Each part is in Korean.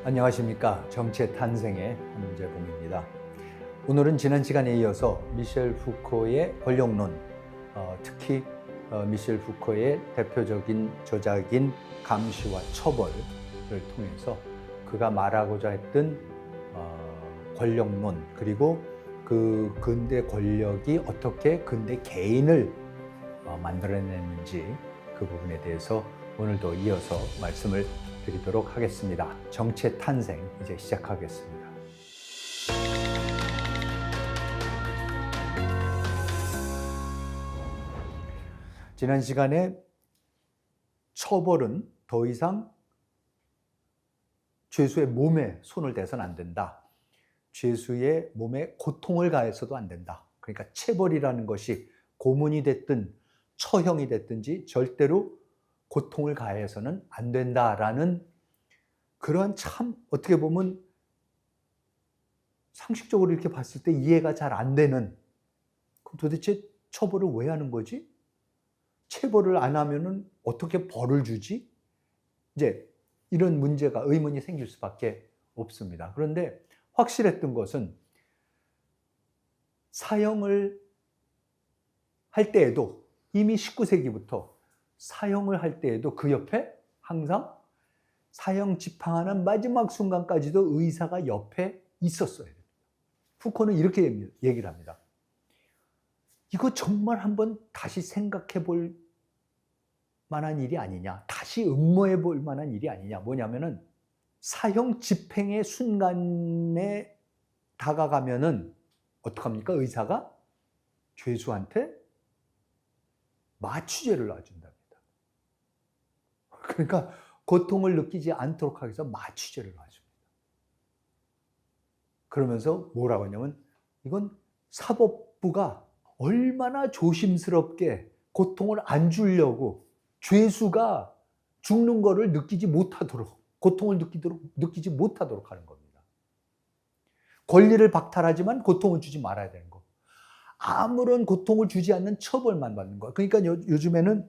안녕하십니까. 정치의 탄생의 한문재봉입니다. 오늘은 지난 시간에 이어서 미셸 푸코의 권력론, 특히 미셸 푸코의 대표적인 저작인 감시와 처벌을 통해서 그가 말하고자 했던 권력론, 그리고 그 근대 권력이 어떻게 근대 개인을 만들어내는지 그 부분에 대해서 오늘도 이어서 말씀을 드리도록 하겠습니다. 정치의 탄생 이제 시작하겠습니다. 지난 시간에 처벌은 더 이상 죄수의 몸에 손을 대서는 안 된다. 죄수의 몸에 고통을 가해서도 안 된다. 그러니까 체벌이라는 것이 고문이 됐든 처형이 됐든지 절대로 고통을 가해서는 안 된다라는 그런 참 어떻게 보면 상식적으로 이렇게 봤을 때 이해가 잘 안 되는, 그럼 도대체 처벌을 왜 하는 거지? 체벌을 안 하면은 어떻게 벌을 주지? 이제 이런 문제가 의문이 생길 수밖에 없습니다. 그런데 확실했던 것은 사형을 할 때에도 이미 19세기부터 사형을 할 때에도 그 옆에 항상 사형 집행하는 마지막 순간까지도 의사가 옆에 있었어야 됩니다. 푸코는 이렇게 얘기를 합니다. 이거 정말 한번 다시 생각해 볼 만한 일이 아니냐, 다시 음모해 볼 만한 일이 아니냐. 뭐냐면은 사형 집행의 순간에 다가가면은 어떡합니까? 의사가 죄수한테 마취제를 놔준답니다. 그러니까 고통을 느끼지 않도록 하기 위해서 마취제를 놔줍니다. 그러면서 뭐라고 하냐면 이건 사법부가 얼마나 조심스럽게 고통을 안 주려고 죄수가 죽는 거를 느끼지 못하도록, 고통을 느끼지 못하도록 하는 겁니다. 권리를 박탈하지만 고통을 주지 말아야 되는 거. 아무런 고통을 주지 않는 처벌만 받는 거. 그러니까 요즘에는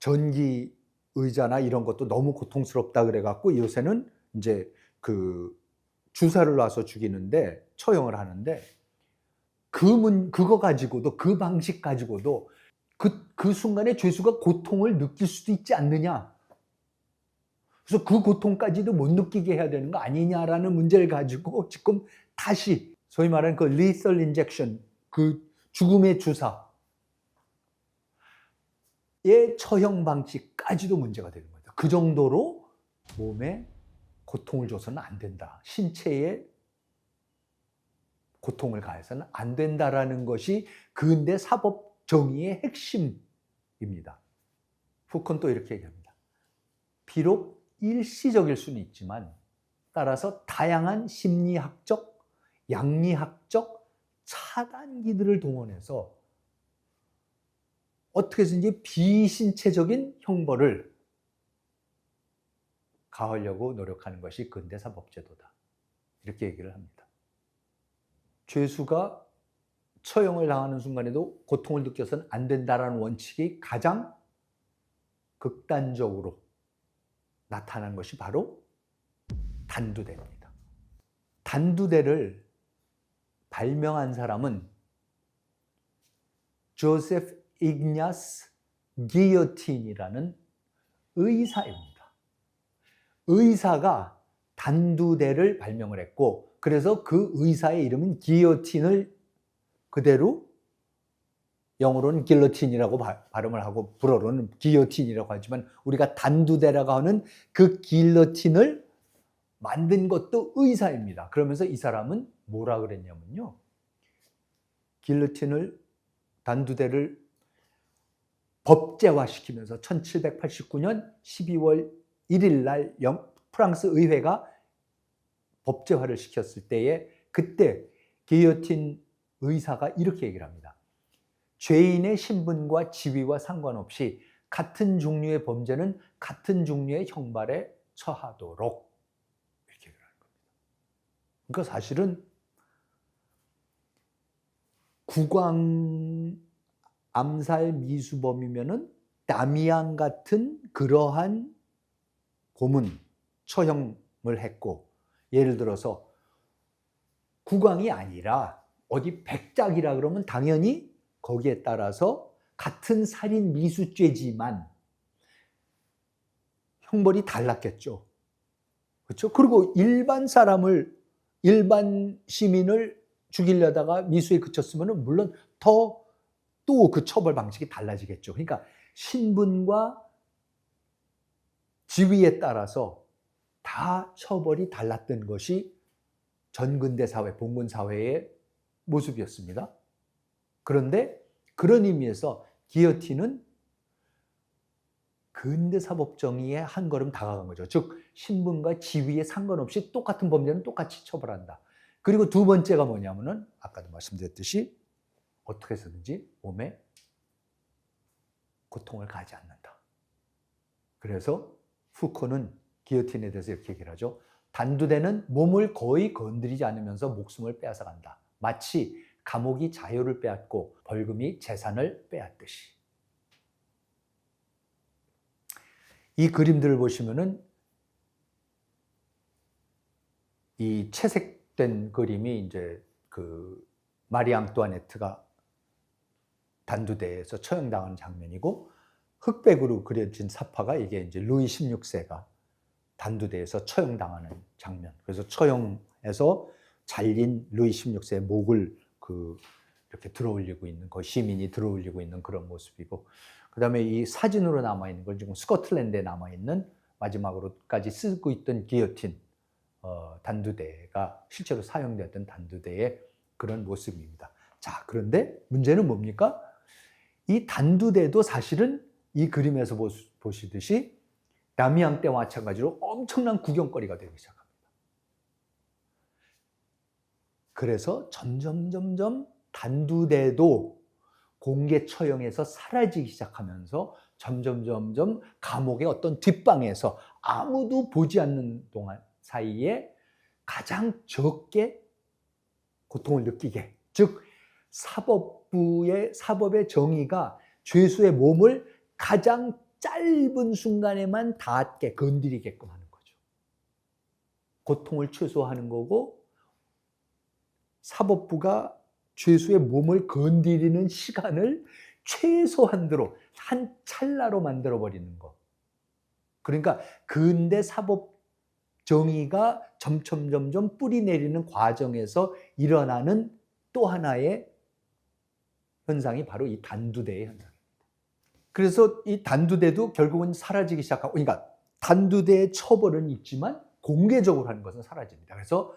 전기 의자나 이런 것도 너무 고통스럽다 그래갖고 요새는 이제 그 주사를 놔서 죽이는데, 처형을 하는데, 그거 가지고도, 그 방식 가지고도 그 순간에 죄수가 고통을 느낄 수도 있지 않느냐. 그래서 그 고통까지도 못 느끼게 해야 되는 거 아니냐라는 문제를 가지고 지금 다시 소위 말하는 그 lethal injection, 그 죽음의 주사의 처형 방식까지도 문제가 되는 거죠. 그 정도로 몸에 고통을 줘서는 안 된다. 신체에 고통을 가해서는 안 된다라는 것이 근대 사법 정의의 핵심입니다. 푸코는 또 이렇게 얘기합니다. 비록 일시적일 수는 있지만 따라서 다양한 심리학적, 양리학적 차단기들을 동원해서 어떻게 해서든지 비신체적인 형벌을 가하려고 노력하는 것이 근대 사법제도다. 이렇게 얘기를 합니다. 죄수가 처형을 당하는 순간에도 고통을 느껴서는 안 된다라는 원칙이 가장 극단적으로 나타난 것이 바로 단두대입니다. 단두대를 발명한 사람은 조세프 이그냐스 기요틴이라는 의사입니다. 의사가 단두대를 발명을 했고, 그래서 그 의사의 이름은 기요틴을 그대로 영어로는 길로틴이라고 발음을 하고 불어로는 기요틴이라고 하지만 우리가 단두대라고 하는 그 길로틴을 만든 것도 의사입니다. 그러면서 이 사람은 뭐라 그랬냐면요, 길로틴을, 단두대를 법제화시키면서 1789년 12월 1일 날 프랑스 의회가 법제화를 시켰을 때에 그때 기요틴 의사가 이렇게 얘기를 합니다. 죄인의 신분과 지위와 상관없이 같은 종류의 범죄는 같은 종류의 형벌에 처하도록, 이렇게 얘기를 하는 겁니다. 그러니까 사실은 국왕 암살 미수범이면은 다미안 같은 그러한 고문, 처형 했고, 예를 들어서 국왕이 아니라 어디 백작이라 그러면 당연히 거기에 따라서 같은 살인 미수죄지만 형벌이 달랐겠죠. 그렇죠? 그리고 일반 시민을 죽이려다가 미수에 그쳤으면 물론 더 또 그 처벌 방식이 달라지겠죠. 그러니까 신분과 지위에 따라서 다 처벌이 달랐던 것이 전근대 사회, 봉건 사회의 모습이었습니다. 그런데 그런 의미에서 기요틴은 근대 사법 정의에 한 걸음 다가간 거죠. 즉 신분과 지위에 상관없이 똑같은 범죄는 똑같이 처벌한다. 그리고 두 번째가 뭐냐면은 아까도 말씀드렸듯이 어떻게 해서든지 몸에 고통을 가하지 않는다. 그래서 푸코는 기요틴에 대해서 이렇게 얘기를 하죠. 단두대는 몸을 거의 건드리지 않으면서 목숨을 빼앗아간다. 마치 감옥이 자유를 빼앗고 벌금이 재산을 빼앗듯이. 이 그림들을 보시면은 이 채색된 그림이 이제 그 마리 앙뚜아네트가 단두대에서 처형당하는 장면이고, 흑백으로 그려진 사파가 이게 이제 루이 16세가 단두대에서 처형당하는 장면. 그래서 처형해서 잘린 루이 16세의 목을 이렇게 들어올리고 있는, 그 시민이 들어올리고 있는 그런 모습이고, 그 다음에 이 사진으로 남아있는 건 지금 스코틀랜드에 남아있는 마지막으로까지 쓰고 있던 기요틴, 단두대가 실제로 사용되었던 단두대의 그런 모습입니다. 자, 그런데 문제는 뭡니까? 이 단두대도 사실은 이 그림에서 보시듯이 남이양 때와 마찬가지로 엄청난 구경거리가 되기 시작합니다. 그래서 점점 단두대도 공개 처형에서 사라지기 시작하면서 점점 감옥의 어떤 뒷방에서 아무도 보지 않는 동안 사이에 가장 적게 고통을 느끼게, 즉 사법의 정의가 죄수의 몸을 가장 짧은 순간에만 닿게 건드리게끔 하는 거죠. 고통을 최소화하는 거고, 사법부가 죄수의 몸을 건드리는 시간을 최소한도로 한 찰나로 만들어버리는 것. 그러니까 근대 사법 정의가 점점 뿌리 내리는 과정에서 일어나는 또 하나의 현상이 바로 이 단두대의 현상입니다. 그래서 이 단두대도 결국은 사라지기 시작하고, 그러니까 단두대의 처벌은 있지만 공개적으로 하는 것은 사라집니다. 그래서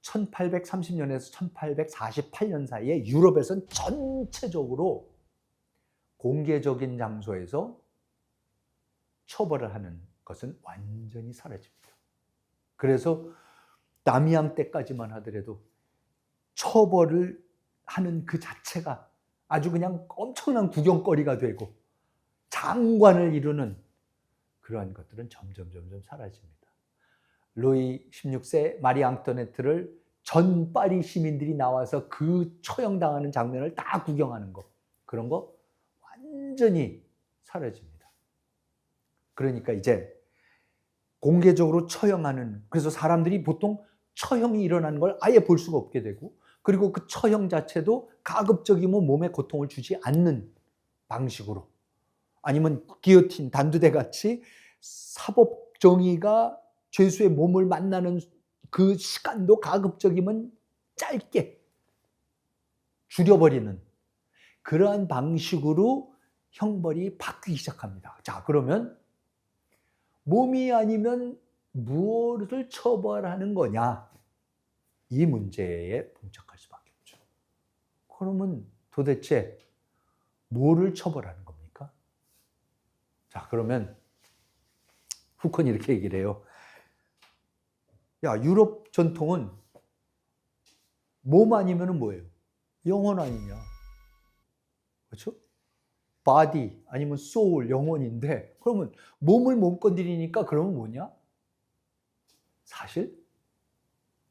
1830년에서 1848년 사이에 유럽에서는 전체적으로 공개적인 장소에서 처벌을 하는 것은 완전히 사라집니다. 그래서 남이양 때까지만 하더라도 처벌을 하는 그 자체가 아주 그냥 엄청난 구경거리가 되고 장관을 이루는 그러한 것들은 점점 사라집니다. 루이 16세 마리 앙뚜아네트를 전 파리 시민들이 나와서 그 처형당하는 장면을 다 구경하는 거, 그런 거 완전히 사라집니다. 그러니까 이제 공개적으로 처형하는, 그래서 사람들이 보통 처형이 일어나는 걸 아예 볼 수가 없게 되고, 그리고 그 처형 자체도 가급적이면 몸에 고통을 주지 않는 방식으로, 아니면 기요틴, 단두대 같이 사법 정의가 죄수의 몸을 만나는 그 시간도 가급적이면 짧게 줄여버리는 그러한 방식으로 형벌이 바뀌기 시작합니다. 자, 그러면 몸이 아니면 무엇을 처벌하는 거냐? 이 문제에 봉착할 수밖에 없죠. 그러면 도대체 뭐를 처벌하는 겁니까? 자, 그러면 후콘이 이렇게 얘기를 해요. 야, 유럽 전통은 몸 아니면 뭐예요? 영혼 아니냐? 그렇죠? 바디 아니면 소울, 영혼인데, 그러면 몸을 못 건드리니까 그러면 뭐냐? 사실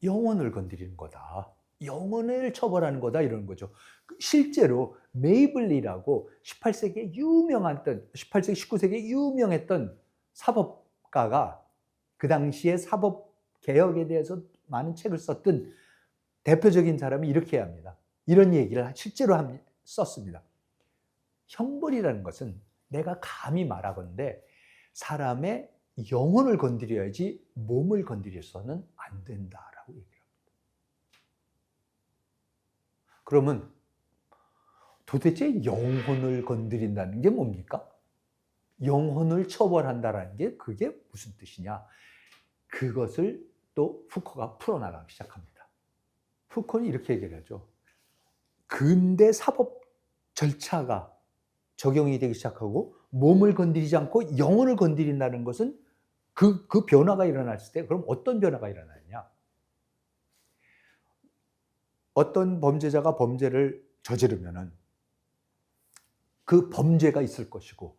영혼을 건드리는 거다. 영혼을 처벌하는 거다, 이러는 거죠. 실제로 메이블리라고 18세기에 19세기에 유명했던 사법가가 그 당시에 사법 개혁에 대해서 많은 책을 썼던 대표적인 사람이 이렇게 합니다. 이런 얘기를 실제로 썼습니다. 형벌이라는 것은 내가 감히 말하건대 사람의 영혼을 건드려야지 몸을 건드려서는 안 된다라고 얘기합니다. 그러면 도대체 영혼을 건드린다는 게 뭡니까? 영혼을 처벌한다는 게 그게 무슨 뜻이냐? 그것을 또 푸코가 풀어나가기 시작합니다. 푸코는 이렇게 얘기를 하죠. 근대 사법 절차가 적용이 되기 시작하고 몸을 건드리지 않고 영혼을 건드린다는 것은 그 변화가 일어났을 때 그럼 어떤 변화가 일어나느냐? 어떤 범죄자가 범죄를 저지르면은 그 범죄가 있을 것이고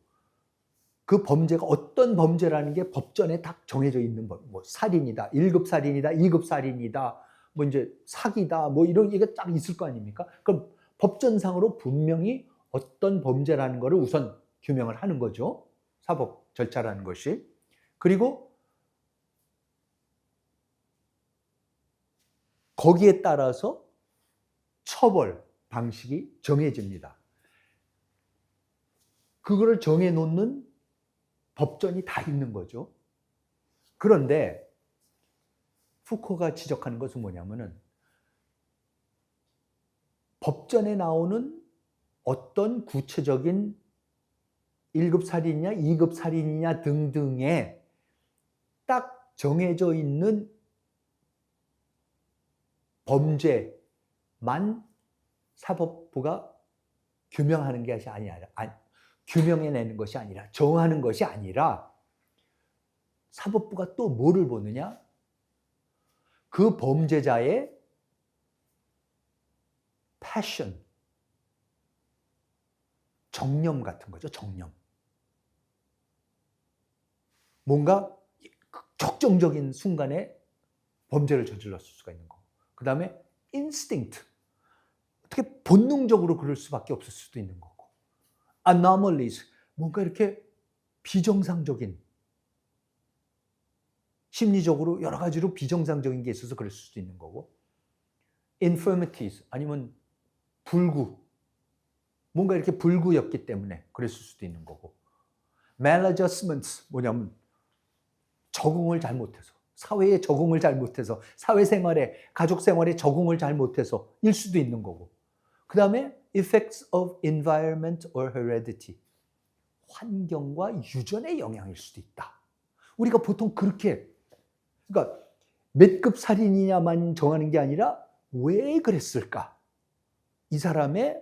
그 범죄가 어떤 범죄라는 게 법전에 딱 정해져 있는 법, 뭐 살인이다, 1급 살인이다, 2급 살인이다, 뭐 이제 사기다, 뭐 이런 게 딱 있을 거 아닙니까? 그럼 법전상으로 분명히 어떤 범죄라는 것을 우선 규명을 하는 거죠. 사법 절차라는 것이. 그리고 거기에 따라서 처벌 방식이 정해집니다. 그거를 정해놓는 법전이 다 있는 거죠. 그런데 푸코가 지적하는 것은 뭐냐면은 법전에 나오는 어떤 구체적인 1급 살인이냐 2급 살인이냐 등등에 딱 정해져 있는 범죄만 사법부가 규명하는 것이 아니라 규명해내는 것이 아니라 정하는 것이 아니라 사법부가 또 뭐를 보느냐? 그 범죄자의 패션, 정념 같은 거죠. 정념. 뭔가 격정적인 순간에 범죄를 저질렀을 수가 있는 거고. 그 다음에 인스팅트. 어떻게 본능적으로 그럴 수밖에 없을 수도 있는 거고. anomalies. 뭔가 이렇게 비정상적인, 심리적으로 여러 가지로 비정상적인 게 있어서 그럴 수도 있는 거고. infirmities. 아니면 불구. 뭔가 이렇게 불구였기 때문에 그랬을 수도 있는 거고. maladjustments. 뭐냐면 적응을 잘못해서, 사회에 적응을 잘못해서, 사회생활에, 가족생활에 적응을 잘못해서 일 수도 있는 거고. 그 다음에 effects of environment or heredity. 환경과 유전의 영향일 수도 있다. 우리가 보통 그렇게, 그러니까 몇 급 살인이냐만 정하는 게 아니라 왜 그랬을까? 이 사람의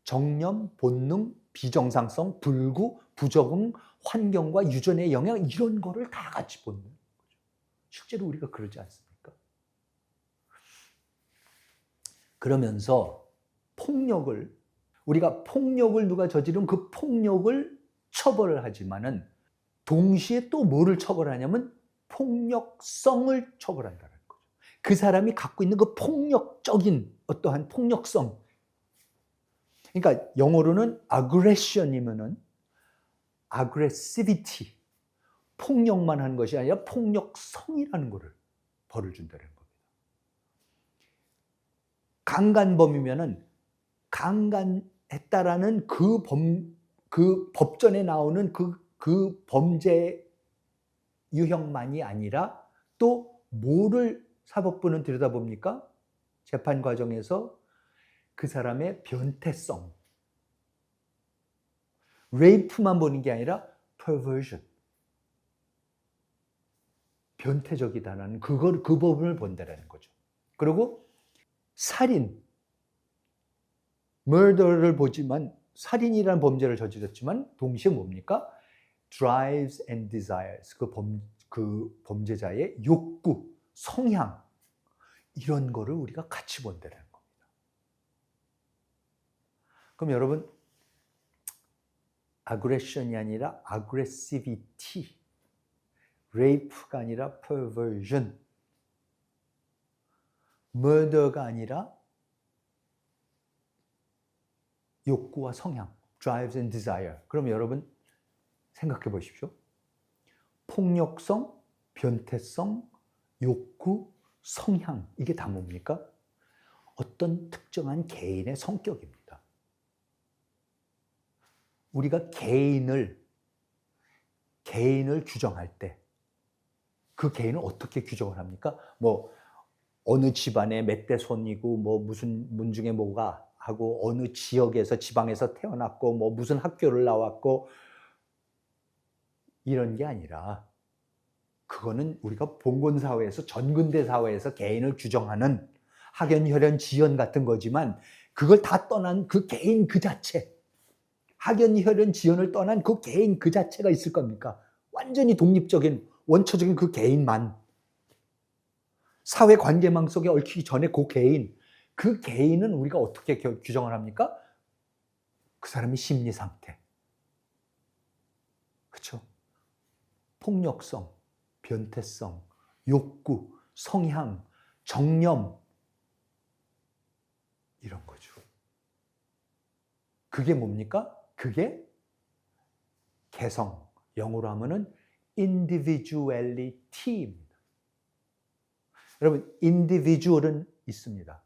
정념, 본능, 비정상성, 불구, 부적응, 환경과 유전의 영향 이런 거를 다 같이 보는 거죠. 실제로 우리가 그러지 않습니까? 그러면서 폭력을 우리가 폭력을 누가 저지른 그 폭력을 처벌을 하지만은 동시에 또 뭐를 처벌하냐면 폭력성을 처벌한다는 거죠. 그 사람이 갖고 있는 그 폭력적인 어떠한 폭력성. 그러니까 영어로는 aggression이면은 aggressivity, 폭력만 하는 것이 아니라 폭력성이라는 것을 벌을 준다는 겁니다. 강간범이면은 강간했다라는 그 법전에 나오는 그 범죄 유형만이 아니라 또 뭐를 사법부는 들여다봅니까? 재판 과정에서 그 사람의 변태성. 레이프만 보는 게 아니라 perversion. 변태적이다라는 그 부분을 본다라는 거죠. 그리고 살인, murder를 보지만 살인이라는 범죄를 저질렀지만 동시에 뭡니까? drives and desires. 그 범죄자의 욕구, 성향 이런 거를 우리가 같이 본다는 겁니다. 그럼 여러분 aggression이 아니라 aggressivity, rape가 아니라 perversion, murder가 아니라 욕구와 성향, drives and desire. 그럼 여러분 생각해 보십시오. 폭력성, 변태성, 욕구, 성향, 이게 다 뭡니까? 어떤 특정한 개인의 성격입니다. 우리가 개인을 규정할 때 그 개인을 어떻게 규정을 합니까? 뭐 어느 집안의 몇 대 손이고 뭐 무슨 문중에 뭐가 하고 어느 지역에서 지방에서 태어났고 뭐 무슨 학교를 나왔고 이런 게 아니라 그거는 우리가 봉건 사회에서 전근대 사회에서 개인을 규정하는 학연, 혈연, 지연 같은 거지만 그걸 다 떠난 그 개인 그 자체, 학연, 혈연, 지연을 떠난 그 개인 그 자체가 있을 겁니까? 완전히 독립적인 원초적인 그 개인만, 사회 관계망 속에 얽히기 전에 그 개인은 우리가 어떻게 규정을 합니까? 그 사람의 심리 상태, 그렇죠? 폭력성, 변태성, 욕구, 성향, 정념, 이런 거죠. 그게 뭡니까? 그게 개성, 영어로 하면은 individuality입니다. 여러분, individual은 있습니다.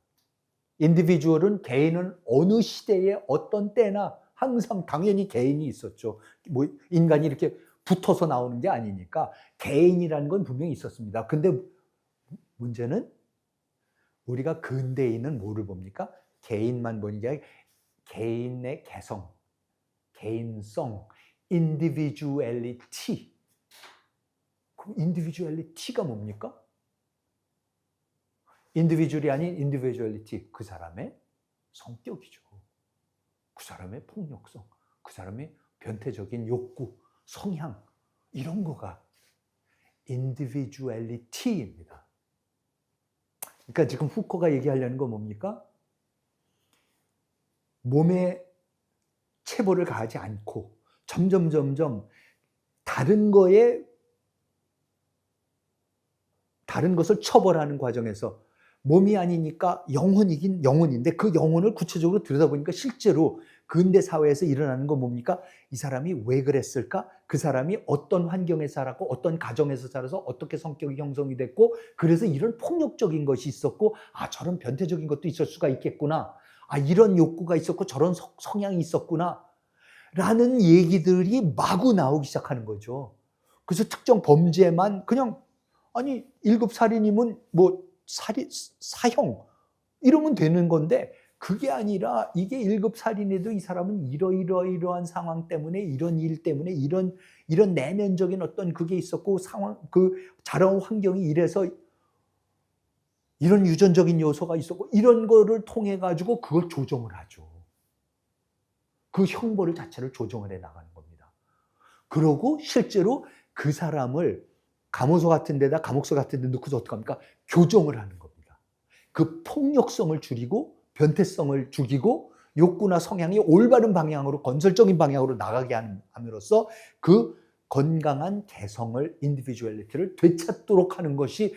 individual은 개인은 어느 시대에 어떤 때나 항상 당연히 개인이 있었죠. 뭐 인간이 이렇게 붙어서 나오는 게 아니니까 개인이라는 건 분명히 있었습니다. 근데 문제는 우리가 근대인은 뭐를 봅니까? 개인만 보는 게 아니라 개인의 개성, 개인성, individuality. 그럼 individuality가 뭡니까? individual이 아닌 individuality, 그 사람의 성격이죠. 그 사람의 폭력성, 그 사람의 변태적인 욕구, 성향, 이런 거가 individuality입니다. 그러니까 지금 후코가 얘기하려는 건 뭡니까? 몸에 체벌을 가하지 않고 점점 다른 것을 처벌하는 과정에서 몸이 아니니까 영혼이긴 영혼인데 그 영혼을 구체적으로 들여다보니까 실제로 근대 사회에서 일어나는 건 뭡니까? 이 사람이 왜 그랬을까? 그 사람이 어떤 환경에 살았고 어떤 가정에서 자라서 어떻게 성격이 형성이 됐고 그래서 이런 폭력적인 것이 있었고 저런 변태적인 것도 있을 수가 있겠구나. 이런 욕구가 있었고 저런 성향이 있었구나. 라는 얘기들이 마구 나오기 시작하는 거죠. 그래서 특정 범죄만 그냥 1급 살인이면 뭐 사형 이러면 되는 건데 그게 아니라 이게 1급 살인에도 이 사람은 이러한 상황 때문에 이런 일 때문에 이런 내면적인 어떤 그게 있었고 그 자라온 환경이 이래서 이런 유전적인 요소가 있었고 이런 거를 통해 가지고 그걸 조정을 하죠. 그 형벌 자체를 조정을 해 나가는 겁니다. 그러고 실제로 그 사람을 감옥소 같은 데 넣고서 어떻게 합니까? 교정을 하는 겁니다. 그 폭력성을 줄이고 변태성을 죽이고 욕구나 성향이 올바른 방향으로 건설적인 방향으로 나가게 함으로써 그 건강한 개성을 인디비주얼리티를 되찾도록 하는 것이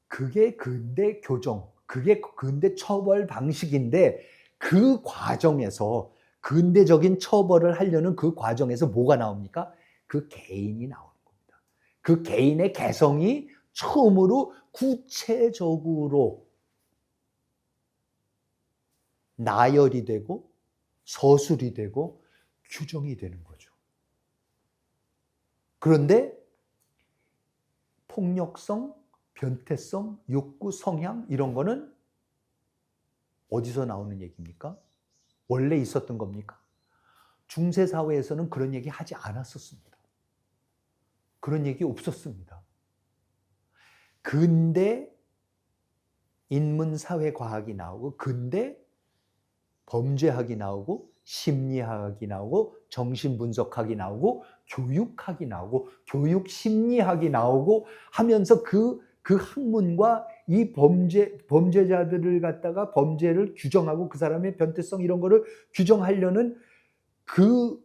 그게 근대 교정, 그게 근대 처벌 방식인데 그 과정에서 근대적인 처벌을 하려는 그 과정에서 뭐가 나옵니까? 그 개인이 나오는 겁니다. 그 개인의 개성이 처음으로 구체적으로 나열이 되고 서술이 되고 규정이 되는 거죠. 그런데 폭력성, 변태성, 욕구, 성향 이런 거는 어디서 나오는 얘기입니까? 원래 있었던 겁니까? 중세 사회에서는 그런 얘기 하지 않았었습니다. 그런 얘기 없었습니다. 근대 인문사회과학이 나오고 근대 범죄학이 나오고 심리학이 나오고 정신분석학이 나오고 교육학이 나오고 교육심리학이 나오고 하면서 그 학문과 이 범죄자들을 갖다가 범죄를 규정하고 그 사람의 변태성 이런 거를 규정하려는 그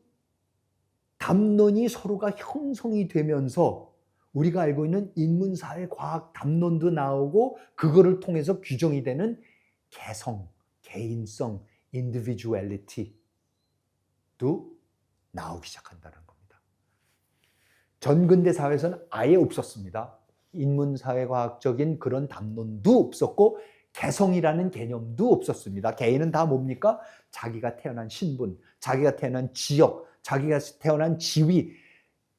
담론이 서로가 형성이 되면서 우리가 알고 있는 인문사회과학 담론도 나오고 그거를 통해서 규정이 되는 개성, 개인성, individuality도 나오기 시작한다는 겁니다. 전근대 사회에서는 아예 없었습니다. 인문사회과학적인 그런 담론도 없었고 개성이라는 개념도 없었습니다. 개인은 다 뭡니까? 자기가 태어난 신분, 자기가 태어난 지역, 자기가 태어난 지위,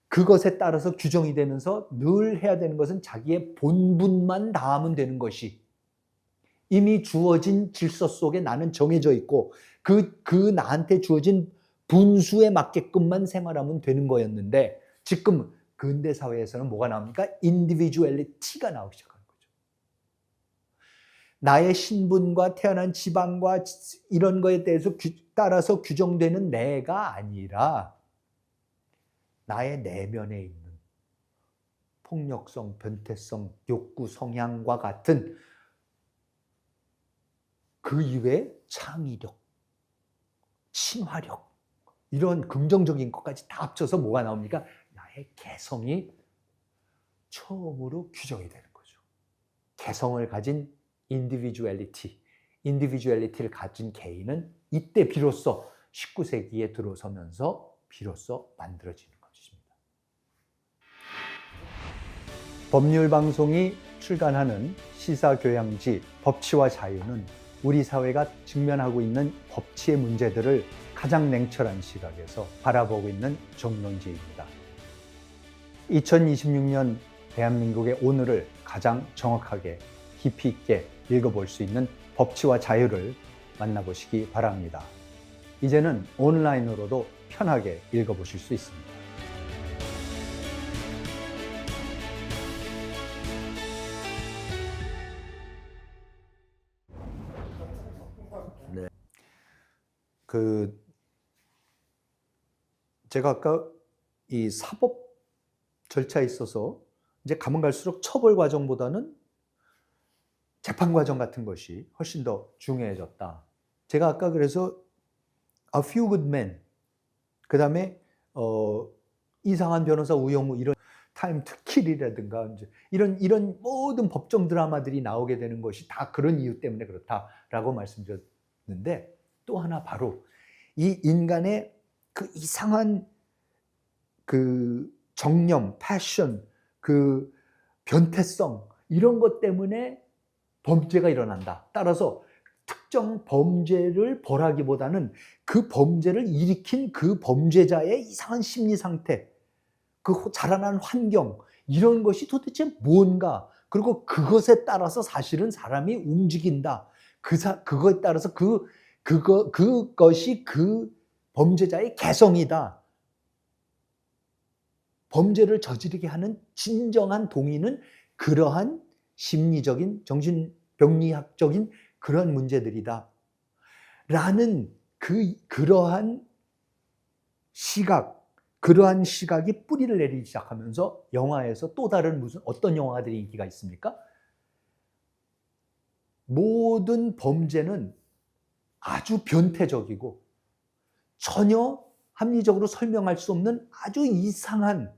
그것에 따라서 규정이 되면서 늘 해야 되는 것은 자기의 본분만 다하면 되는 것이, 이미 주어진 질서 속에 나는 정해져 있고 그 나한테 주어진 분수에 맞게끔만 생활하면 되는 거였는데, 지금 근대 사회에서는 뭐가 나옵니까? 인디비주얼리티가 나오기 시작하는 거죠. 나의 신분과 태어난 지방과 이런 거에 대해서 따라서 규정되는 내가 아니라 나의 내면에 있는 폭력성, 변태성, 욕구, 성향과 같은 그 이외의 창의력, 친화력, 이런 긍정적인 것까지 다 합쳐서 뭐가 나옵니까? 나의 개성이 처음으로 규정이 되는 거죠. 개성을 가진 인디비주얼리티를 가진 개인은 이때 비로소 19세기에 들어서면서 비로소 만들어지는 것입니다. 법률방송이 출간하는 시사교양지 법치와 자유는 우리 사회가 직면하고 있는 법치의 문제들을 가장 냉철한 시각에서 바라보고 있는 정론지입니다. 2026년 대한민국의 오늘을 가장 정확하게 깊이 있게 읽어볼 수 있는 법치와 자유를 만나보시기 바랍니다. 이제는 온라인으로도 편하게 읽어보실 수 있습니다. 네. 제가 아까 이 사법 절차에 있어서 이제 가면 갈수록 처벌 과정보다는 재판 과정 같은 것이 훨씬 더 중요해졌다. 제가 아까 그래서 A Few Good Men, 그 다음에 이상한 변호사 우영우, 이런 타임 투 킬이라든가 이런 모든 법정 드라마들이 나오게 되는 것이 다 그런 이유 때문에 그렇다라고 말씀드렸는데, 또 하나 바로 이 인간의 그 이상한 그 정념, 패션, 그 변태성, 이런 것 때문에 범죄가 일어난다. 따라서 특정 범죄를 벌하기보다는 그 범죄를 일으킨 그 범죄자의 이상한 심리 상태, 그 자라난 환경, 이런 것이 도대체 뭔가, 그리고 그것에 따라서 사실은 사람이 움직인다. 그거에 따라서 그것이 그 범죄자의 개성이다. 범죄를 저지르게 하는 진정한 동의는 그러한 심리적인, 정신병리학적인 그런 문제들이다. 라는 그러한 시각이 뿌리를 내리기 시작하면서 영화에서 또 다른 어떤 영화들이 인기가 있습니까? 모든 범죄는 아주 변태적이고 전혀 합리적으로 설명할 수 없는 아주 이상한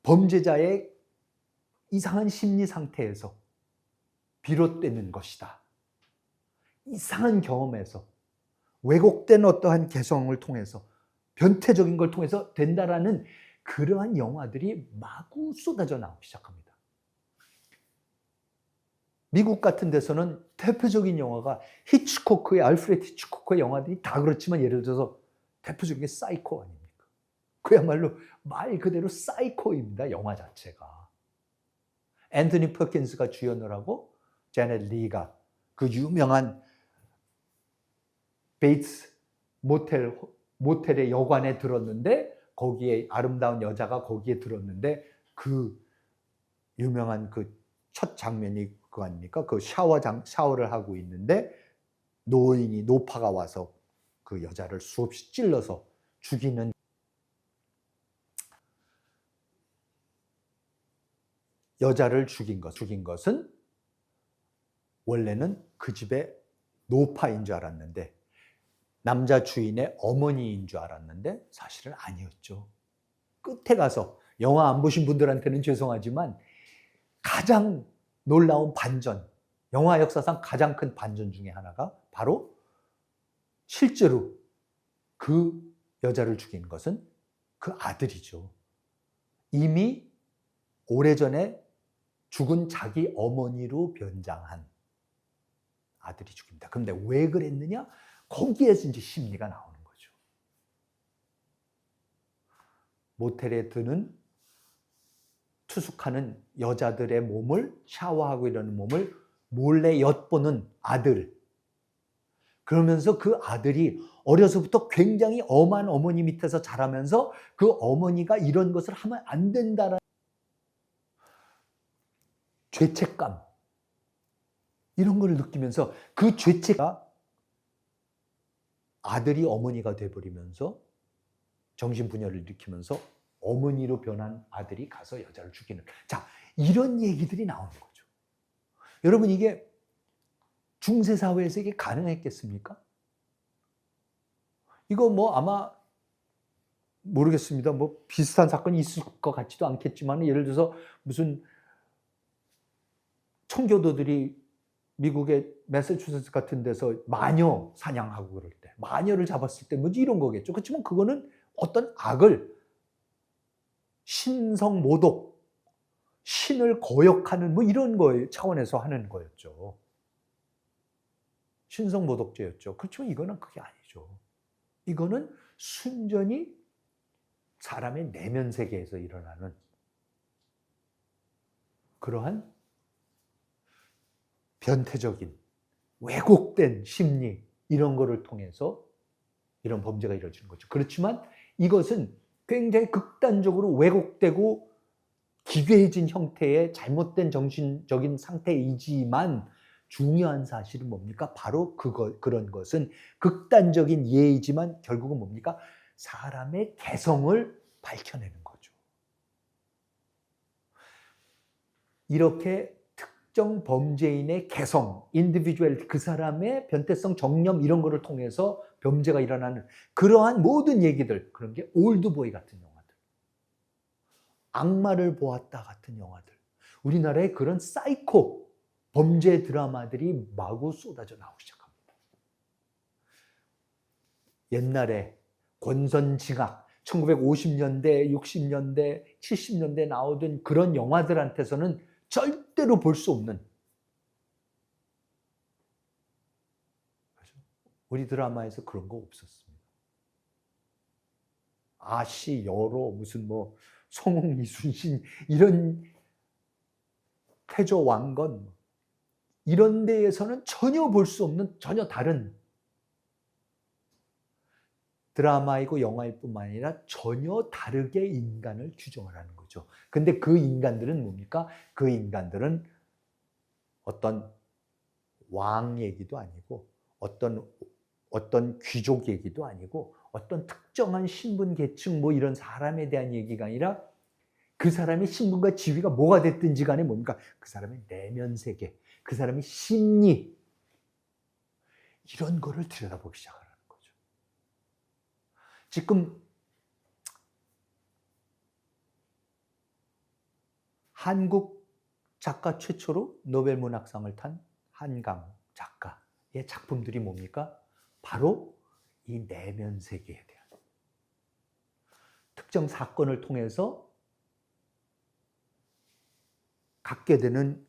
범죄자의 이상한 심리 상태에서 비롯되는 것이다. 이상한 경험에서, 왜곡된 어떠한 개성을 통해서, 변태적인 걸 통해서 된다라는 그러한 영화들이 마구 쏟아져 나오기 시작합니다. 미국 같은 데서는 대표적인 영화가 알프레드 히치코크의 영화들이 다 그렇지만, 예를 들어서 대표적인 게 사이코 아닙니까? 그야말로 말 그대로 사이코입니다, 영화 자체가. 앤토니 퍼킨스가 주연을 하고 제넷 리가 그 유명한 베이츠 모텔의 여관에 들었는데, 거기에 아름다운 여자가 거기에 들었는데, 그 유명한 그 첫 장면이 그거 아닙니까? 그 샤워를 하고 있는데 노파가 와서 그 여자를 수없이 찔러서 죽이는, 여자를 죽인 것은 원래는 그 집의 노파인 줄 알았는데, 남자 주인의 어머니인 줄 알았는데 사실은 아니었죠. 끝에 가서, 영화 안 보신 분들한테는 죄송하지만 가장 놀라운 반전, 영화 역사상 가장 큰 반전 중에 하나가 바로 실제로 그 여자를 죽인 것은 그 아들이죠. 이미 오래전에 죽은 자기 어머니로 변장한 아들이 죽입니다. 그런데 왜 그랬느냐? 거기에서 이제 심리가 나오는 거죠. 모텔에 드는 투숙하는 여자들의 몸을, 샤워하고 이러는 몸을 몰래 엿보는 아들. 그러면서 그 아들이 어려서부터 굉장히 엄한 어머니 밑에서 자라면서 그 어머니가 이런 것을 하면 안 된다라는 죄책감, 이런 걸 느끼면서 그 죄책감, 아들이 어머니가 돼버리면서 정신분열을 일으키면서 어머니로 변한 아들이 가서 여자를 죽이는, 자, 이런 얘기들이 나오는 거죠. 여러분, 이게 중세사회에서 이게 가능했겠습니까? 이거 뭐 아마 모르겠습니다. 뭐 비슷한 사건이 있을 것 같지도 않겠지만, 예를 들어서 무슨 청교도들이 미국의 매사추세츠 같은 데서 마녀 사냥하고 그럴 때, 마녀를 잡았을 때 뭐지 이런 거겠죠. 그렇지만 그거는 어떤 악을, 신성 모독, 신을 거역하는 뭐 이런 거에 차원에서 하는 거였죠. 신성 모독죄였죠. 그렇지만 이거는 그게 아니죠. 이거는 순전히 사람의 내면 세계에서 일어나는 그러한 변태적인 왜곡된 심리, 이런 거를 통해서 이런 범죄가 이루어지는 거죠. 그렇지만 이것은 굉장히 극단적으로 왜곡되고 기괴해진 형태의 잘못된 정신적인 상태이지만, 중요한 사실은 뭡니까? 바로 그런 것은 극단적인 예이지만 결국은 뭡니까? 사람의 개성을 밝혀내는 거죠. 이렇게 특정 범죄인의 개성, 인디비주얼, 그 사람의 변태성, 정념, 이런 거를 통해서 범죄가 일어나는 그러한 모든 얘기들, 그런 게 올드보이 같은 영화들, 악마를 보았다 같은 영화들, 우리나라에 그런 사이코 범죄 드라마들이 마구 쏟아져 나오기 시작합니다. 옛날에 권선징악, 1950년대, 60년대, 70년대 나오던 그런 영화들한테서는 절대로 볼 수 없는, 우리 드라마에서 그런 거 없었습니다. 아시, 여로, 무슨 뭐 성웅, 이순신, 이런 태조 왕건, 이런 데에서는 전혀 볼 수 없는, 전혀 다른 드라마이고 영화일 뿐만 아니라 전혀 다르게 인간을 규정을 하는 거죠. 근데 그 인간들은 뭡니까? 그 인간들은 어떤 왕 얘기도 아니고, 어떤 귀족 얘기도 아니고, 어떤 특정한 신분 계층 뭐 이런 사람에 대한 얘기가 아니라, 그 사람의 신분과 지위가 뭐가 됐든지 간에 뭡니까? 그 사람의 내면 세계, 그 사람의 심리, 이런 거를 들여다보기 시작하는 거죠. 지금 한국 작가 최초로 노벨 문학상을 탄 한강 작가의 작품들이 뭡니까? 바로 이 내면 세계에 대한, 특정 사건을 통해서 갖게 되는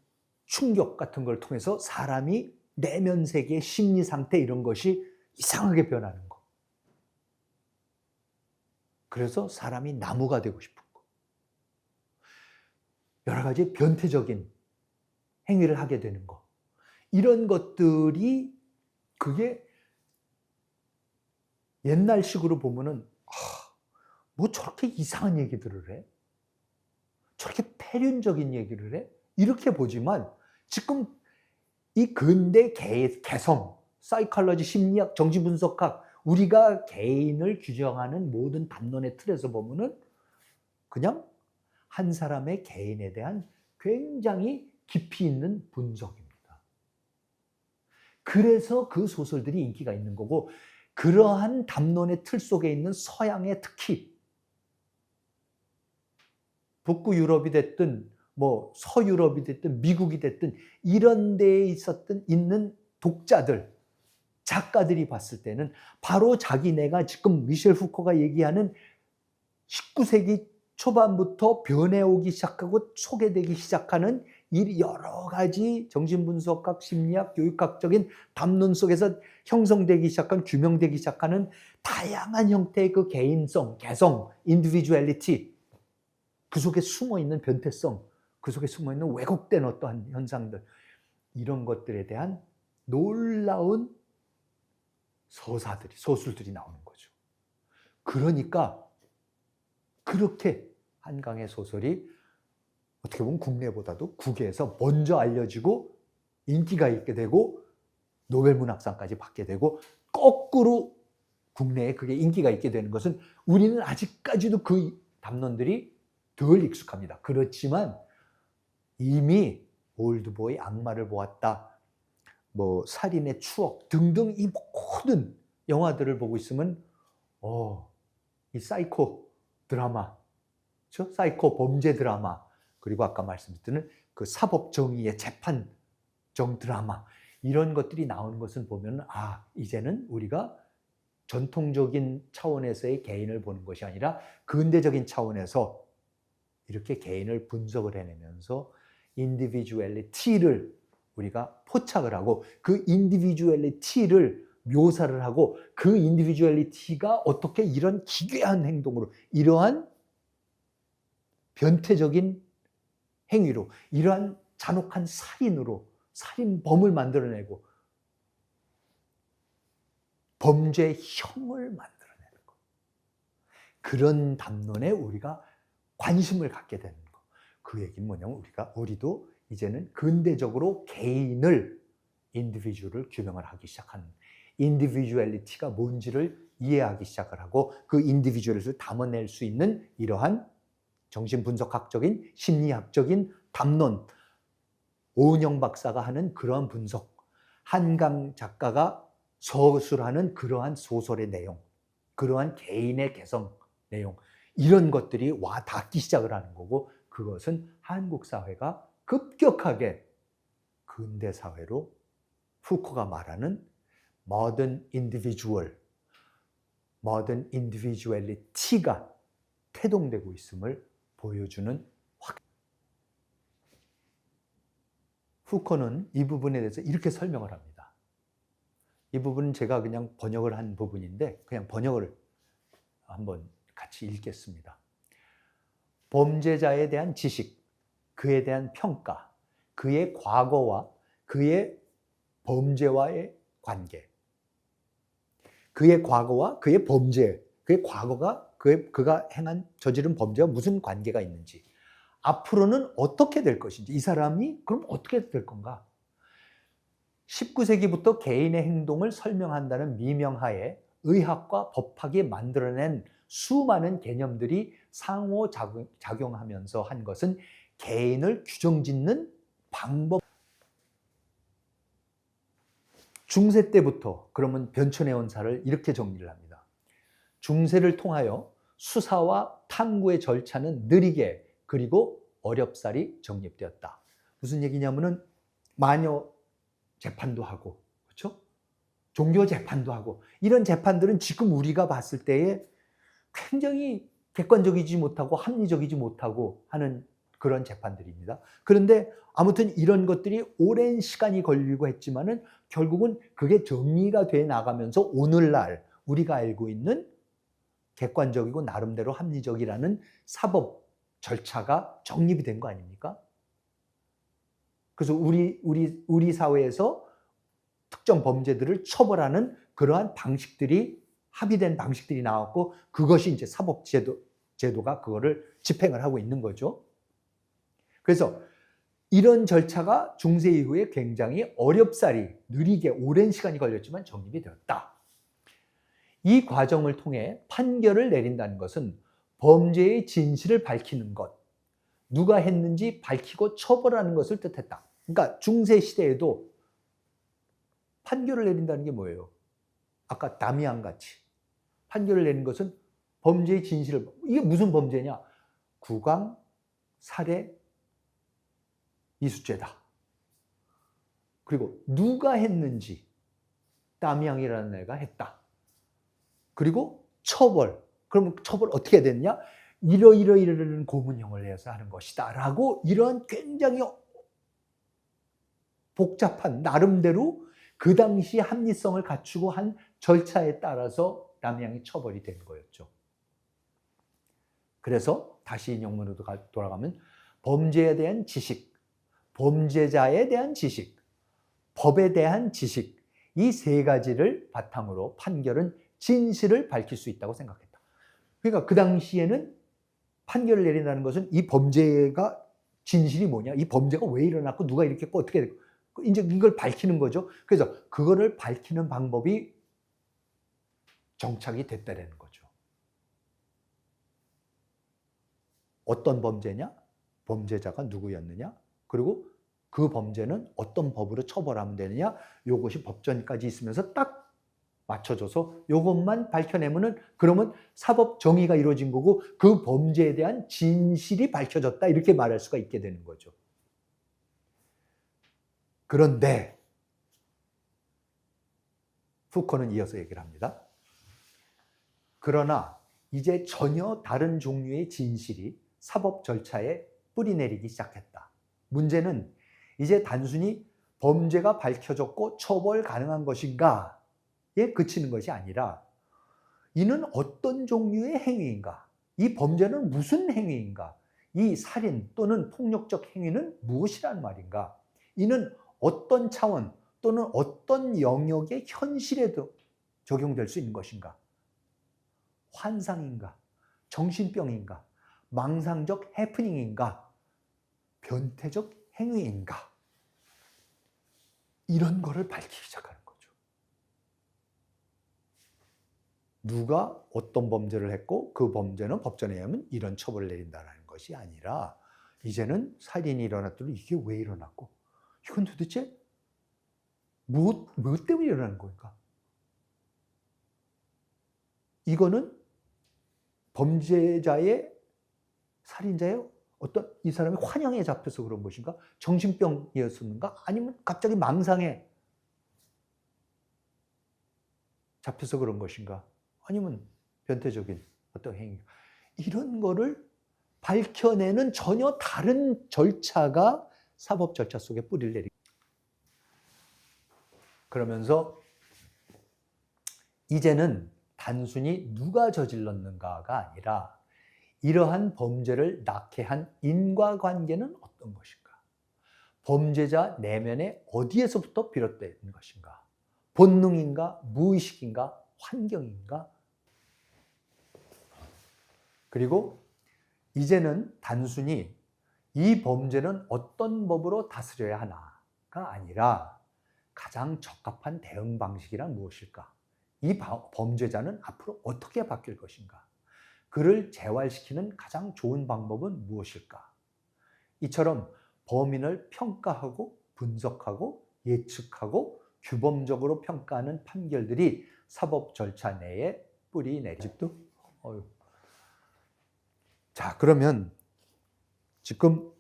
충격 같은 걸 통해서 사람이 내면 세계, 심리 상태, 이런 것이 이상하게 변하는 거. 그래서 사람이 나무가 되고 싶은 거. 여러 가지 변태적인 행위를 하게 되는 거. 이런 것들이, 그게 옛날식으로 보면은, 뭐 저렇게 이상한 얘기들을 해? 저렇게 폐륜적인 얘기를 해? 이렇게 보지만, 지금 이 근대 개성, 사이콜로지, 심리학, 정신분석학, 우리가 개인을 규정하는 모든 담론의 틀에서 보면은 그냥 한 사람의 개인에 대한 굉장히 깊이 있는 분석입니다. 그래서 그 소설들이 인기가 있는 거고, 그러한 담론의 틀 속에 있는 서양의, 특히 북구 유럽이 됐든 뭐 서유럽이 됐든 미국이 됐든 이런 데에 있는 독자들, 작가들이 봤을 때는 바로 자기네가 지금 미셸 후코가 얘기하는 19세기 초반부터 변해오기 시작하고 소개되기 시작하는 이 여러 가지 정신분석학, 심리학, 교육학적인 담론 속에서 형성되기 시작한, 규명되기 시작하는 다양한 형태의 그 개인성, 개성, 인디비주얼리티, 그 속에 숨어있는 변태성, 그 속에 숨어있는 왜곡된 어떠한 현상들, 이런 것들에 대한 놀라운 서사들이, 소술들이 나오는 거죠. 그러니까 그렇게 한강의 소설이 어떻게 보면 국내보다도 국외에서 먼저 알려지고 인기가 있게 되고 노벨문학상까지 받게 되고, 거꾸로 국내에 그게 인기가 있게 되는 것은 우리는 아직까지도 그 담론들이 덜 익숙합니다. 그렇지만 이미 올드보이, 악마를 보았다, 뭐 살인의 추억 등등 이 모든 영화들을 보고 있으면 이 사이코 드라마, 그렇죠? 사이코 범죄 드라마, 그리고 아까 말씀드린 그 사법 정의의 재판정 드라마, 이런 것들이 나오는 것을 보면 이제는 우리가 전통적인 차원에서의 개인을 보는 것이 아니라 근대적인 차원에서 이렇게 개인을 분석을 해내면서 인디비주얼리티를 우리가 포착을 하고, 그 인디비주얼리티를 묘사를 하고, 그 인디비주얼리티가 어떻게 이런 기괴한 행동으로, 이러한 변태적인 행위로, 이러한 잔혹한 살인으로 살인범을 만들어내고 범죄형을 만들어내는 것, 그런 담론에 우리가 관심을 갖게 되는 것. 그 얘기는 뭐냐면 우리도 이제는 근대적으로 개인을, 인디비주얼을 규명을 하기 시작하는, 인디비주얼리티가 뭔지를 이해하기 시작을 하고, 그 인디비주얼을 담아낼 수 있는 이러한 정신분석학적인, 심리학적인 담론, 오은영 박사가 하는 그러한 분석, 한강 작가가 서술하는 그러한 소설의 내용, 그러한 개인의 개성 내용, 이런 것들이 와 닿기 시작을 하는 거고, 그것은 한국 사회가 급격하게 근대 사회로 후코가 말하는 모던 인디비주얼, 모던 인디비주얼리티가 태동되고 있음을 보여주는 후코는 이 부분에 대해서 이렇게 설명을 합니다. 이 부분은 제가 그냥 번역을 한 부분인데 그냥 번역을 한번 같이 읽겠습니다. 범죄자에 대한 지식, 그에 대한 평가, 그의 과거와 그의 범죄와의 관계, 그의 과거와 그의 범죄, 그의 과거가 그가 저지른 범죄와 무슨 관계가 있는지, 앞으로는 어떻게 될 것인지, 이 사람이 그럼 어떻게 될 건가? 19세기부터 개인의 행동을 설명한다는 미명하에 의학과 법학이 만들어낸 수많은 개념들이 상호작용하면서 한 것은 개인을 규정짓는 방법. 중세 때부터 그러면 변천의 사를 이렇게 정리를 합니다. 중세를 통하여 수사와 탐구의 절차는 느리게 그리고 어렵사리 정립되었다. 무슨 얘기냐면은 마녀 재판도 하고, 그렇죠? 종교 재판도 하고, 이런 재판들은 지금 우리가 봤을 때에 굉장히 객관적이지 못하고 합리적이지 못하고 하는 그런 재판들입니다. 그런데 아무튼 이런 것들이 오랜 시간이 걸리고 했지만은 결국은 그게 정리가 돼 나가면서 오늘날 우리가 알고 있는 객관적이고 나름대로 합리적이라는 사법 절차가 정립이 된 거 아닙니까? 그래서 우리 사회에서 특정 범죄들을 처벌하는 그러한 방식들이, 합의된 방식들이 나왔고, 그것이 이제 사법 제도가 그거를 집행을 하고 있는 거죠. 그래서 이런 절차가 중세 이후에 굉장히 어렵사리, 느리게 오랜 시간이 걸렸지만 정립이 되었다. 이 과정을 통해 판결을 내린다는 것은 범죄의 진실을 밝히는 것, 누가 했는지 밝히고 처벌하는 것을 뜻했다. 그러니까 중세 시대에도 판결을 내린다는 게 뭐예요? 아까 다미안 같이 판결을 내린 것은 범죄의 진실을, 이게 무슨 범죄냐? 구강, 살해, 이수죄다. 그리고 누가 했는지 다미앙이라는 애가 했다. 그리고 처벌. 그럼 처벌 어떻게 됐냐? 이러이러이러는 고문형을 내서 하는 것이다 라고, 이런 굉장히 복잡한 나름대로 그 당시 합리성을 갖추고 한 절차에 따라서 남양이 처벌이 된 거였죠. 그래서 다시 인용문으로 돌아가면 범죄에 대한 지식, 범죄자에 대한 지식, 법에 대한 지식, 이 세 가지를 바탕으로 판결은 진실을 밝힐 수 있다고 생각했다. 그러니까 그 당시에는 판결을 내린다는 것은 이 범죄가 진실이 뭐냐, 이 범죄가 왜 일어났고 누가 이렇게 했고 어떻게 됐고 이제 이걸 밝히는 거죠. 그래서 그거를 밝히는 방법이 정착이 됐다는 거죠. 어떤 범죄냐? 범죄자가 누구였느냐? 그리고 그 범죄는 어떤 법으로 처벌하면 되느냐? 이것이 법전까지 있으면서 딱 맞춰줘서 이것만 밝혀내면은 그러면 사법 정의가 이루어진 거고 그 범죄에 대한 진실이 밝혀졌다 이렇게 말할 수가 있게 되는 거죠. 그런데 푸코는 이어서 얘기를 합니다. 그러나 이제 전혀 다른 종류의 진실이 사법 절차에 뿌리내리기 시작했다. 문제는 이제 단순히 범죄가 밝혀졌고 처벌 가능한 것인가에 그치는 것이 아니라 이는 어떤 종류의 행위인가? 이 범죄는 무슨 행위인가? 이 살인 또는 폭력적 행위는 무엇이란 말인가? 이는 어떤 차원 또는 어떤 영역의 현실에도 적용될 수 있는 것인가? 환상인가? 정신병인가? 망상적 해프닝인가? 변태적 행위인가? 이런 거를 밝히기 시작하는 거죠. 누가 어떤 범죄를 했고 그 범죄는 법전에 의하면 이런 처벌을 내린다는 것이 아니라 이제는 살인이 일어났더니 이게 왜 일어났고 이건 도대체 뭐 때문에 일어나는 걸까? 이거는 범죄자의 살인자의 어떤 이 사람이 환향에 잡혀서 그런 것인가? 정신병이었는가? 아니면 갑자기 망상에 잡혀서 그런 것인가? 아니면 변태적인 어떤 행위? 이런 거를 밝혀내는 전혀 다른 절차가 사법 절차 속에 뿌리를 내리고 그러면서 이제는 단순히 누가 저질렀는가가 아니라 이러한 범죄를 낳게 한 인과관계는 어떤 것인가? 범죄자 내면에 어디에서부터 비롯된 것인가? 본능인가? 무의식인가? 환경인가? 그리고 이제는 단순히 이 범죄는 어떤 법으로 다스려야 하나가 아니라 가장 적합한 대응 방식이란 무엇일까? 이 범죄자는 앞으로 어떻게 바뀔 것인가? 그를 재활시키는 가장 좋은 방법은 무엇일까? 이처럼 범인을 평가하고 분석하고 예측하고 규범적으로 평가하는 판결들이 사법 절차 내에 뿌리 내리집도. 자, 그러면 지금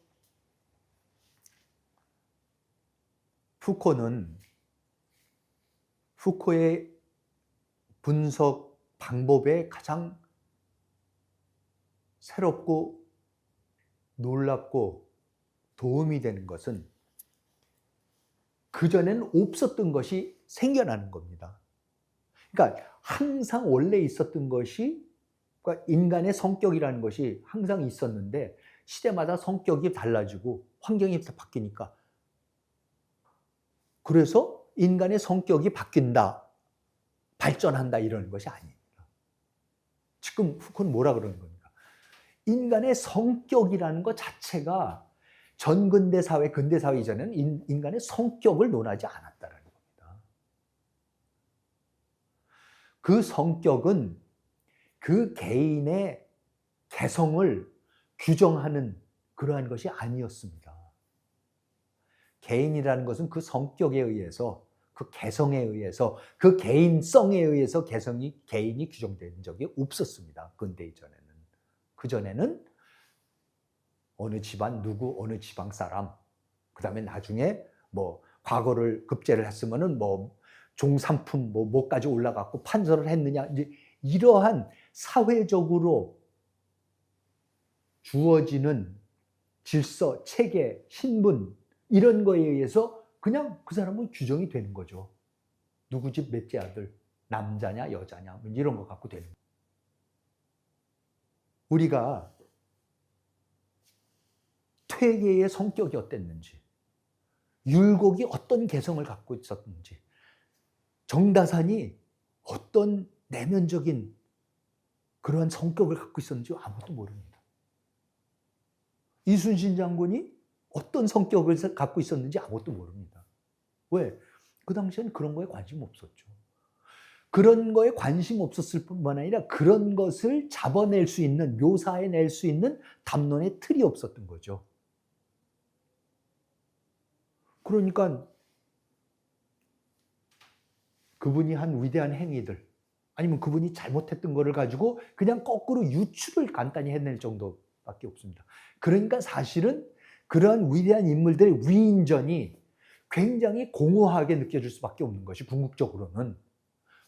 푸코의 분석 방법에 가장 새롭고 놀랍고 도움이 되는 것은 그전에는 없었던 것이 생겨나는 겁니다. 그러니까 항상 원래 있었던 것이 그러니까 인간의 성격이라는 것이 항상 있었는데 시대마다 성격이 달라지고 환경이 바뀌니까 그래서 인간의 성격이 바뀐다, 발전한다 이러는 것이 아닙니다. 지금 푸코는 뭐라 그러는 겁니까? 인간의 성격이라는 것 자체가 전근대 사회, 근대 사회 이전에는 인간의 성격을 논하지 않았다는 겁니다. 그 성격은 그 개인의 개성을 규정하는 그러한 것이 아니었습니다. 개인이라는 것은 그 성격에 의해서, 그 개성에 의해서, 그 개인성에 의해서 개인이 규정된 적이 없었습니다. 근대 이전에는. 그전에는 어느 집안 누구, 어느 지방 사람, 그 다음에 나중에 뭐 과거를 급제를 했으면은 뭐 종산품 뭐까지 올라갔고 판서를 했느냐, 이제 이러한 사회적으로 주어지는 질서, 체계, 신분 이런 거에 의해서 그냥 그 사람은 규정이 되는 거죠. 누구 집 몇째 아들, 남자냐 여자냐 이런 거 갖고 되는 거예요. 우리가 퇴계의 성격이 어땠는지, 율곡이 어떤 개성을 갖고 있었는지, 정다산이 어떤 내면적인 그러한 성격을 갖고 있었는지 아무도 모릅니다. 이순신 장군이 어떤 성격을 갖고 있었는지 아무도 모릅니다. 왜? 그 당시에는 그런 거에 관심 없었죠. 그런 거에 관심 없었을 뿐만 아니라 그런 것을 잡아낼 수 있는, 묘사해낼 수 있는 담론의 틀이 없었던 거죠. 그러니까 그분이 한 위대한 행위들, 아니면 그분이 잘못했던 거를 가지고 그냥 거꾸로 유추를 간단히 해낼 정도밖에 없습니다. 그러니까 사실은 그러한 위대한 인물들의 위인전이 굉장히 공허하게 느껴질 수밖에 없는 것이, 궁극적으로는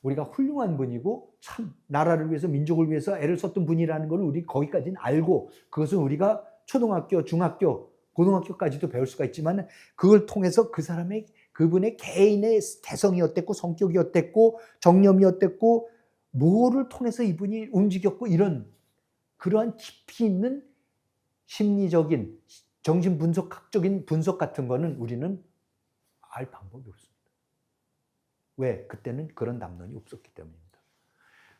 우리가 훌륭한 분이고 참 나라를 위해서 민족을 위해서 애를 썼던 분이라는 걸 우리 거기까지는 알고, 그것은 우리가 초등학교, 중학교, 고등학교까지도 배울 수가 있지만 그걸 통해서 그분의 개인의 개성이 어땠고 성격이 어땠고 정념이 어땠고 뭐를 통해서 이분이 움직였고, 이런 그러한 깊이 있는 심리적인 정신분석학적인 분석 같은 거는 우리는 알 방법이 없습니다. 왜? 그때는 그런 담론이 없었기 때문입니다.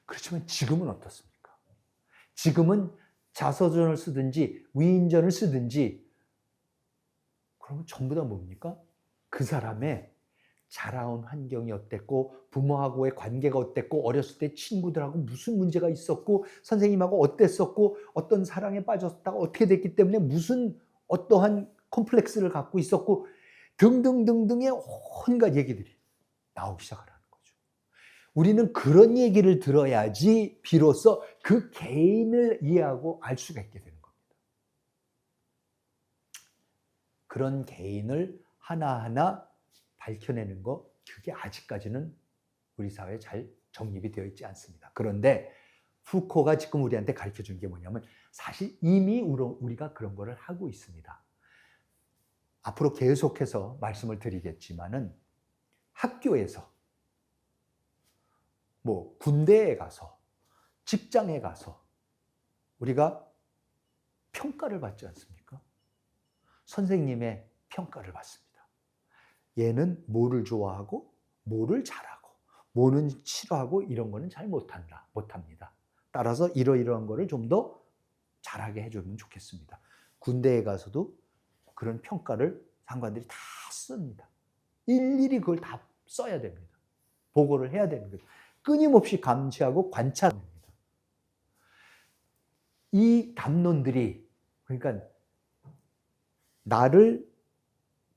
그렇지만 지금은 어떻습니까? 지금은 자서전을 쓰든지 위인전을 쓰든지 그러면 전부 다 뭡니까? 그 사람의 자라온 환경이 어땠고 부모하고의 관계가 어땠고 어렸을 때 친구들하고 무슨 문제가 있었고 선생님하고 어땠었고 어떤 사랑에 빠졌다가 어떻게 됐기 때문에 무슨 어떠한 콤플렉스를 갖고 있었고 등등등등의 온갖 얘기들이 나오기 시작하라는 거죠. 우리는 그런 얘기를 들어야지 비로소 그 개인을 이해하고 알 수가 있게 되는 겁니다. 그런 개인을 하나하나 밝혀내는 거, 그게 아직까지는 우리 사회에 잘 정립이 되어 있지 않습니다. 그런데 푸코가 지금 우리한테 가르쳐준 게 뭐냐면 사실 이미 우리가 그런 거를 하고 있습니다. 앞으로 계속해서 말씀을 드리겠지만은 학교에서, 뭐 군대에 가서, 직장에 가서 우리가 평가를 받지 않습니까? 선생님의 평가를 받습니다. 얘는 뭐를 좋아하고 뭐를 잘하고 뭐는 싫어하고 이런 거는 잘 못합니다. 따라서 이러이러한 거를 좀 더 잘하게 해주면 좋겠습니다. 군대에 가서도 그런 평가를 상관들이 다 씁니다. 일일이 그걸 다 써야 됩니다. 보고를 해야 되는 거죠. 끊임없이 감시하고 관찰합니다. 이 담론들이, 그러니까 나를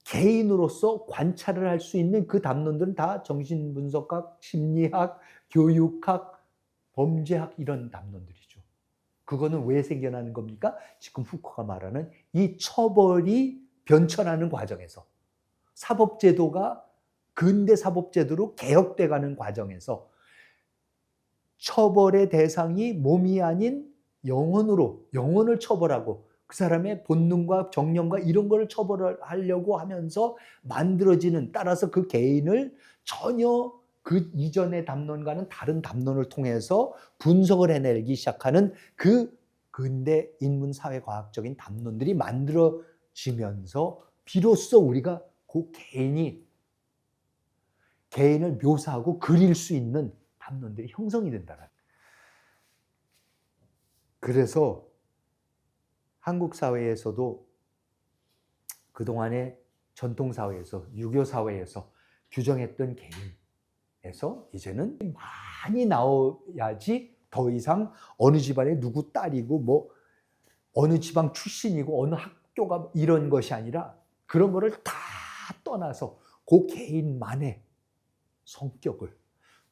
개인으로서 관찰을 할 수 있는 그 담론들은 다 정신분석학, 심리학, 교육학, 범죄학 이런 담론들이죠. 그거는 왜 생겨나는 겁니까? 지금 후코가 말하는 이 처벌이 변천하는 과정에서, 사법제도가 근대 사법제도로 개혁돼가는 과정에서 처벌의 대상이 몸이 아닌 영혼을 처벌하고 그 사람의 본능과 정념과 이런 걸 처벌을 하려고 하면서 만들어지는, 따라서 그 개인을 전혀 그 이전의 담론과는 다른 담론을 통해서 분석을 해내기 시작하는 그 근대 인문사회과학적인 담론들이 만들어지면서 비로소 우리가 그 개인을 묘사하고 그릴 수 있는 담론들이 형성이 된다는. 그래서 한국 사회에서도 그동안의 전통 사회에서, 유교 사회에서 규정했던 개인에서 이제는 많이 나와야지 더 이상 어느 집안의 누구 딸이고 뭐 어느 지방 출신이고 어느 학교가 이런 것이 아니라 그런 거를 다 떠나서 그 개인만의 성격을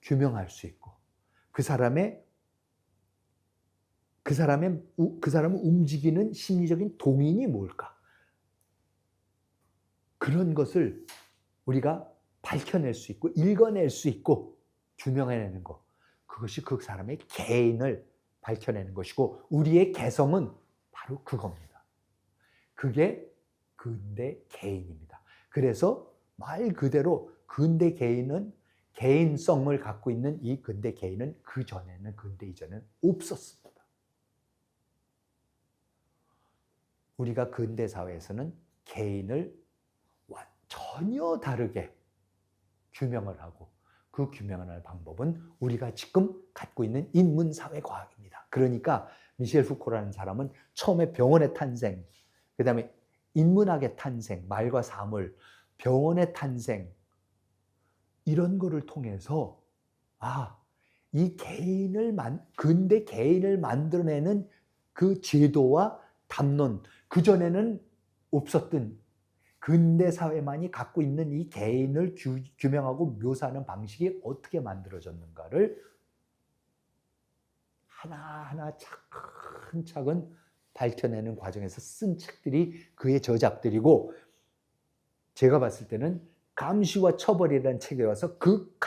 규명할 수 있고 그 사람을 움직이는 심리적인 동인이 뭘까? 그런 것을 우리가 밝혀낼 수 있고 읽어낼 수 있고 규명해내는 것, 그것이 그 사람의 개인을 밝혀내는 것이고 우리의 개성은 바로 그겁니다. 그게 근대 개인입니다. 그래서 말 그대로 근대 개인은 개인성을 갖고 있는 이 근대 개인은 그 전에는 근대 이전에는 없었습니다. 우리가 근대 사회에서는 개인을 전혀 다르게 규명을 하고 그 규명할 방법은 우리가 지금 갖고 있는 인문사회과학입니다. 그러니까 미셸 후코라는 사람은 처음에 병원의 탄생, 그 다음에 인문학의 탄생, 말과 사물, 병원의 탄생 이런 거를 통해서 이 근대 개인을 만들어내는 그 제도와 담론, 그전에는 없었던 근대 사회만이 갖고 있는 이 개인을 규명하고 묘사하는 방식이 어떻게 만들어졌는가를 하나하나 차근차근 밝혀내는 과정에서 쓴 책들이 그의 저작들이고, 제가 봤을 때는 감시와 처벌이라는 책에 와서 그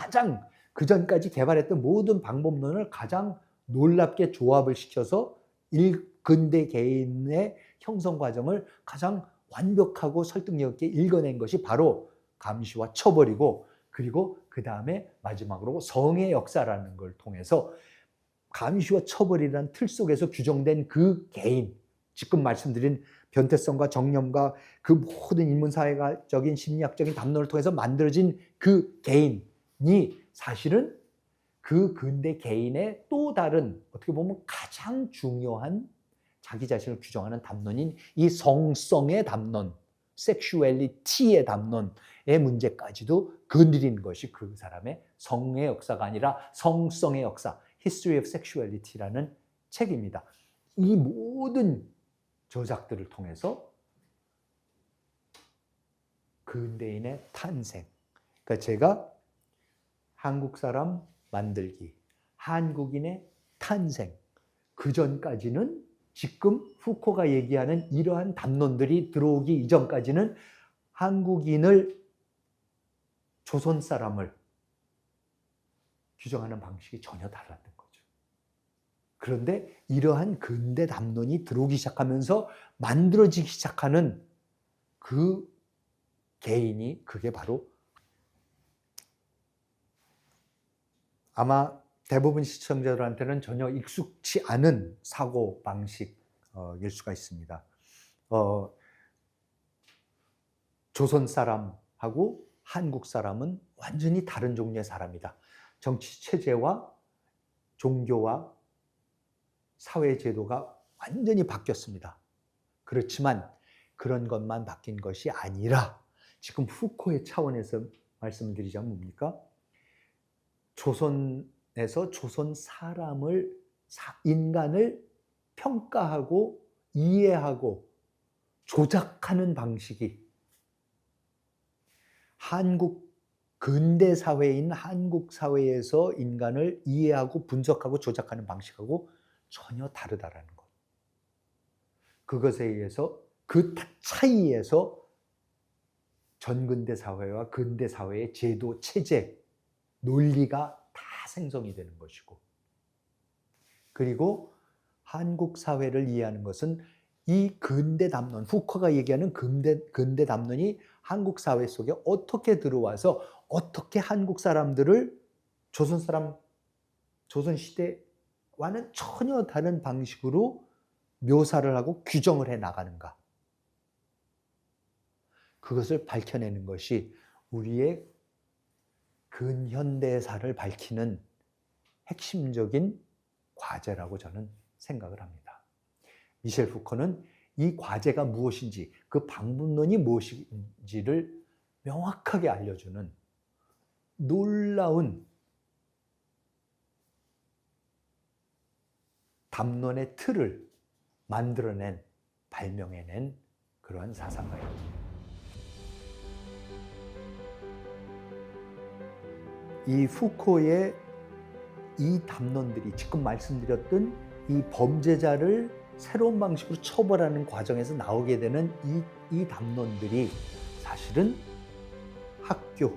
전까지 개발했던 모든 방법론을 가장 놀랍게 조합을 시켜서 근대 개인의 형성 과정을 가장 완벽하고 설득력 있게 읽어낸 것이 바로 감시와 처벌이고, 그리고 그 다음에 마지막으로 성의 역사라는 걸 통해서 감시와 처벌이라는 틀 속에서 규정된 그 개인, 지금 말씀드린 변태성과 정념과 그 모든 인문사회적인 심리학적인 담론을 통해서 만들어진 그 개인이 사실은 그 근대 개인의 또 다른, 어떻게 보면 가장 중요한 자기 자신을 규정하는 담론인 이 성성의 담론, 섹슈얼리티의 담론의 문제까지도 건드린 것이 그 사람의 성의 역사가 아니라 성성의 역사, History of Sexuality라는 책입니다. 이 모든 저작들을 통해서 근대인의 탄생, 그러니까 제가 한국 사람 만들기, 한국인의 탄생, 그 전까지는 지금 후코가 얘기하는 이러한 담론들이 들어오기 이전까지는 한국인을, 조선 사람을 규정하는 방식이 전혀 달랐던 거죠. 그런데 이러한 근대 담론이 들어오기 시작하면서 만들어지기 시작하는 그 개인이, 그게 바로, 아마 대부분 시청자들한테는 전혀 익숙치 않은 사고 방식일 수가 있습니다. 조선 사람하고 한국 사람은 완전히 다른 종류의 사람이다. 정치 체제와 종교와 사회 제도가 완전히 바뀌었습니다. 그렇지만 그런 것만 바뀐 것이 아니라 지금 후코의 차원에서 말씀드리자면 뭡니까? 조선에서 조선 사람을, 인간을 평가하고 이해하고 조작하는 방식이 근대 사회인 한국 사회에서 인간을 이해하고 분석하고 조작하는 방식하고 전혀 다르다라는 것. 그것에 의해서, 그 차이에서 전근대 사회와 근대 사회의 제도, 체제, 논리가 다 생성이 되는 것이고, 그리고 한국 사회를 이해하는 것은 이 근대 담론, 후커가 얘기하는 근대 담론이 한국 사회 속에 어떻게 들어와서 어떻게 한국 사람들을 조선 시대와는 전혀 다른 방식으로 묘사를 하고 규정을 해 나가는가. 그것을 밝혀내는 것이 우리의 근현대사를 밝히는 핵심적인 과제라고 저는 생각을 합니다. 미셸 후코는 이 과제가 무엇인지, 그 방법론이 무엇인지를 명확하게 알려주는 놀라운 담론의 틀을 만들어낸, 발명해낸 그러한 사상가입니다. 이 후코의 이 담론들이, 지금 말씀드렸던 이 범죄자를 새로운 방식으로 처벌하는 과정에서 나오게 되는 이 담론들이 사실은 학교,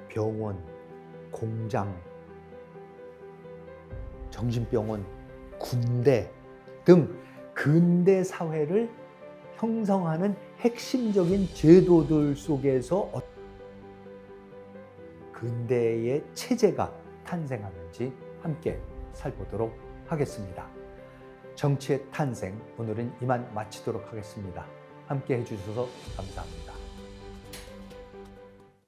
병원, 공장, 정신병원, 군대 등 근대 사회를 형성하는 핵심적인 제도들 속에서 근대의 체제가 탄생하는지 함께 살펴보도록 하겠습니다. 정치의 탄생, 오늘은 이만 마치도록 하겠습니다. 함께 해주셔서 감사합니다.